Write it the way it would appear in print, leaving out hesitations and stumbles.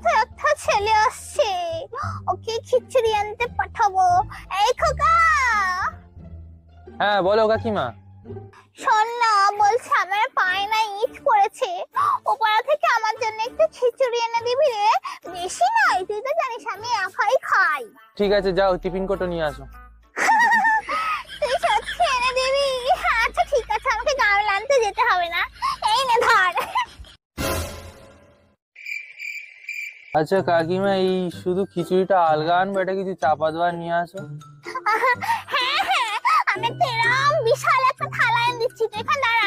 তো একটা ছেলে আসছে, ওকে খিচুড়ি আনতে পাঠাবো। এই খোকা, হ্যাঁ বলো কাকিমা। শোন না, বলছে আমার পায়ে না ইট পড়েছে, ও পাড়া থেকে আমার জন্য একটু খিচুড়ি এনে দিবি রে। বেশি নয়, তুই তো জানিস আমি একাই খাই। ঠিক আছে, যাও টিফিন কোটো নিয়ে আসো। তুই সত্যি এনে দিবি? আচ্ছা ঠিক আছে, আমাকে গাওয়াল আনতে যেতে হবে না। এই নে ধর। আচ্ছা কাকিমা, এই শুধু খিচুড়িটা আলগা আনবো, এটা কিছু চাপা দেওয়া নিয়ে আসো। হ্যাঁ হ্যাঁ, আমি তো এরম বিশাল একটা থালা এনে দিচ্ছি, তুই এখানে দাঁড়া।